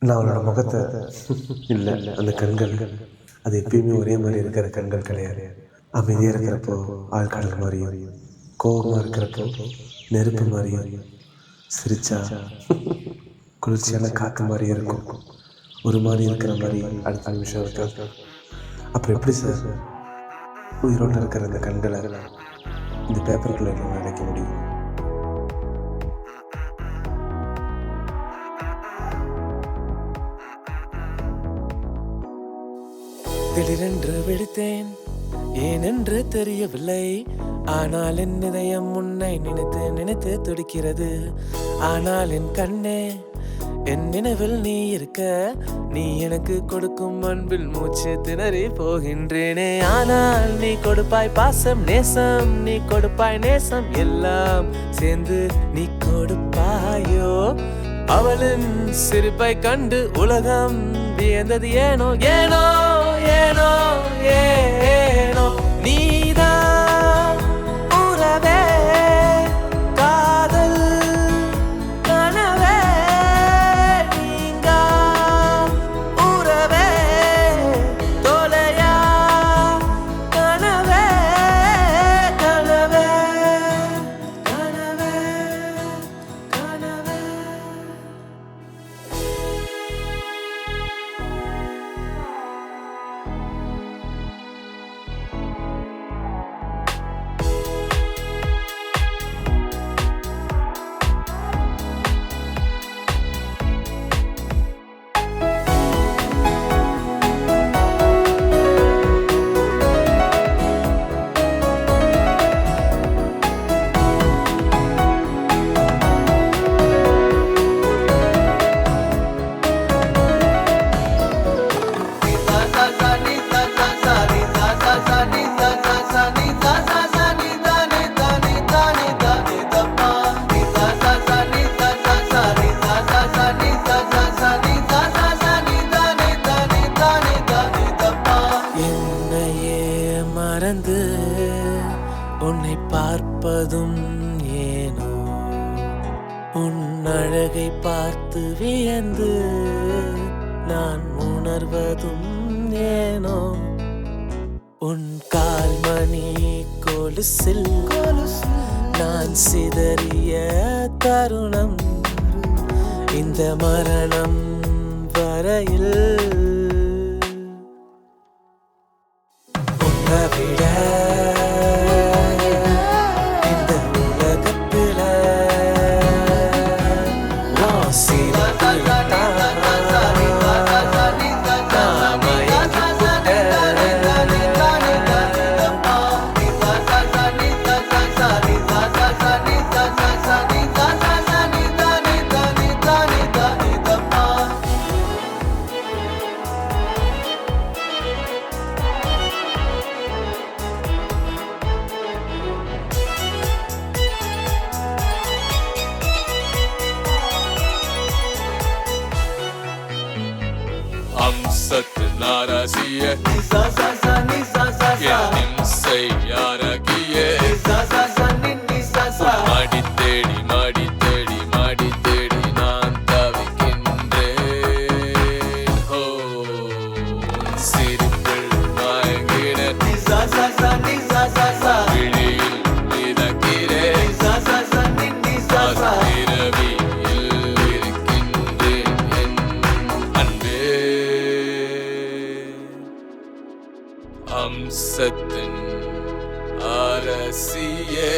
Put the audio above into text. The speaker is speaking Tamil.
நான் அவளோட முகத்தை இல்லை, அந்த கண்கள் அது எப்பயுமே ஒரே மாதிரி இருக்கிற கண்கள் கிடையாது. அமைதியாக இருக்கிறப்போ ஆழ்கடல் மாதிரியும், கோபமாக இருக்கிறப்போ நெருப்பு மாதிரியும், சிரிச்சா குளிர்ச்சியான காற்று மாதிரியும் இருக்கும். ஒரு மாதிரி இருக்கிற மாதிரி அடுத்த நிமிஷம் இருக்காது. அப்புறம் எப்படி சார் உயிரோடு இருக்கிற அந்த கண்களை இந்த பேப்பருக்குள்ளே நினைக்க முடியும்? திடீரென்று விடுத்தேன், ஏனென்று தெரியவில்லை. ஆனால் என் இதயம் உன்னை நினைத்து நினைத்து துடிக்கிறது. ஆனால் என் கண்ணே, என் நினைவில் நீ இருக்க, நீ எனக்கு கொடுக்கும் அன்பில் மூச்சு திணறி போகின்றேனே. ஆனால் நீ கொடுப்பாய் பாசம் நேசம், நீ கொடுப்பாய் நேசம், எல்லாம் சேர்ந்து நீ கொடுப்பாயோ. அவளின் சிரிப்பை கண்டு உலகம் வியந்தது ஏனோ ஏனோ ஏனோ ஏனோ. நீதான் உறவே, காதல் கனவே, நீங்கா உறவே, தொலையா கனவே, கனவே, கனவே, கனவே. என்னையே மறந்து உன்னை பார்ப்பதும் ஏனோ, உன் அழகை பார்த்து வியந்து நான் உணர்வதும் ஏனோ. உன் கால்மணி கொலுசில் நான் சிதறிய தருணம், இந்த மரணம் வரையில் உன்னை விட இந்த உலகத்துல உன் சிரிப்புல தான் நான் மயங்கிப்புட்டேன். அம்சத்தின் அரசிய என் இம்சை யாரகிய மடி தேடி மடி தேடி மடி தேடி நான் தவிக்கின்றேன். ஹோ, உன் சிரிப்பில் மயங்கிட விழியில் மிதக்கிறேன். இரவியில் இருக்கின்றேன் என் அன்பே. அம்சத்தின் அரசியே.